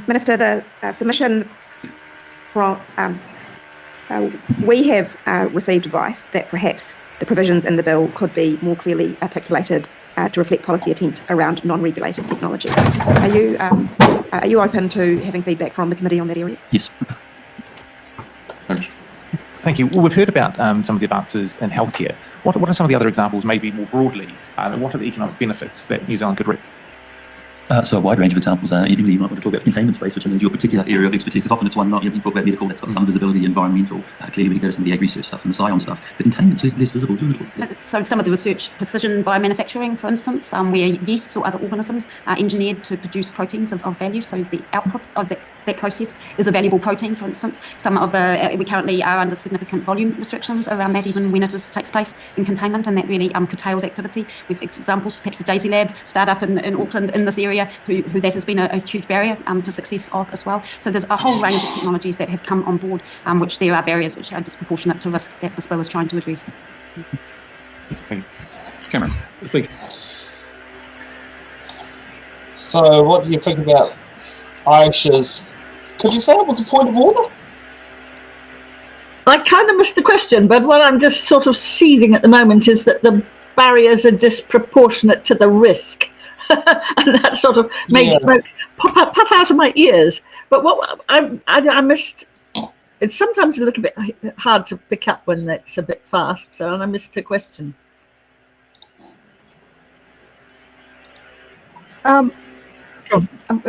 Minister, the submission from we have received advice that perhaps the provisions in the bill could be more clearly articulated to reflect policy intent around non-regulated technology. Are you open to having feedback from the committee on that area? Yes. Thank you. Well, we've heard about some of the advances in healthcare. What are some of the other examples, maybe more broadly, and what are the economic benefits that New Zealand could reap? So a wide range of examples. You might want to talk about the containment space, which I know is your particular area of expertise. Because often it's one not, you talk about medical, that's got some visibility, environmental. Clearly, when you go to some of the ag-research stuff and the science stuff, the containment's less visible. So some of the research, precision biomanufacturing, for instance, where yeasts or other organisms are engineered to produce proteins of value. So the output of that process is a valuable protein, for instance. Some of we currently are under significant volume restrictions around that, even when it takes place in containment, and that really curtails activity. We've examples, perhaps the Daisy Lab startup in Auckland in this area, who that has been a huge barrier to success of as well. So there's a whole range of technologies that have come on board, which there are barriers which are disproportionate to risk that this bill is trying to address. Cameron. So what do you think about Ayesha's? Could you say it was a point of order? I kind of missed the question, but what I'm just sort of seething at the moment is that the barriers are disproportionate to the risk. And that sort of made smoke puff out of my ears. But what I missed, it's sometimes a little bit hard to pick up when that's a bit fast, so I missed her question.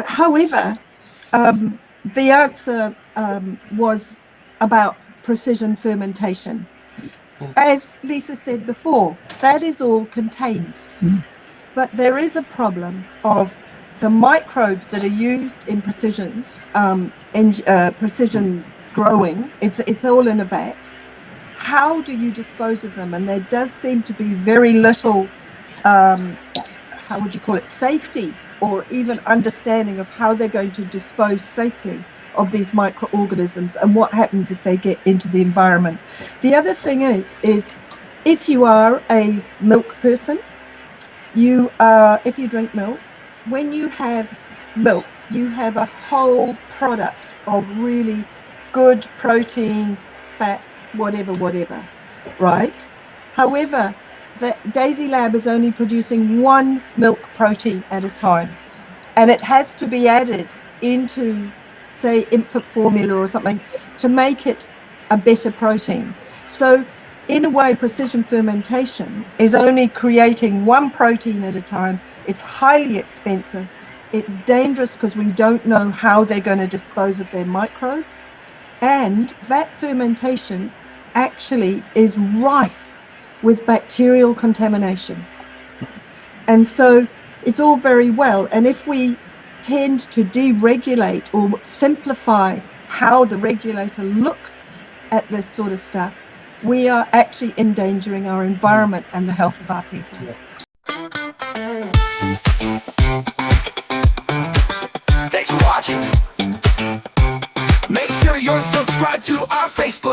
However, the answer was about precision fermentation. As Lisa said before, that is all contained. But there is a problem of the microbes that are used in precision precision growing. It's all in a vat. How do you dispose of them? And there does seem to be very little, how would you call it, safety or even understanding of how they're going to dispose safely of these microorganisms and what happens if they get into the environment. The other thing is if you are a milk person, if you drink milk, when you have milk, you have a whole product of really good proteins, fats, whatever, right? However, the Daisy Lab is only producing one milk protein at a time, and it has to be added into, say, infant formula or something to make it a better protein. So in a way, precision fermentation is only creating one protein at a time. It's highly expensive. It's dangerous because we don't know how they're going to dispose of their microbes. And vat fermentation actually is rife with bacterial contamination. And so it's all very well. And if we tend to deregulate or simplify how the regulator looks at this sort of stuff, we are actually endangering our environment and the health of our people. Thanks for watching. Make sure you're subscribed to our Facebook.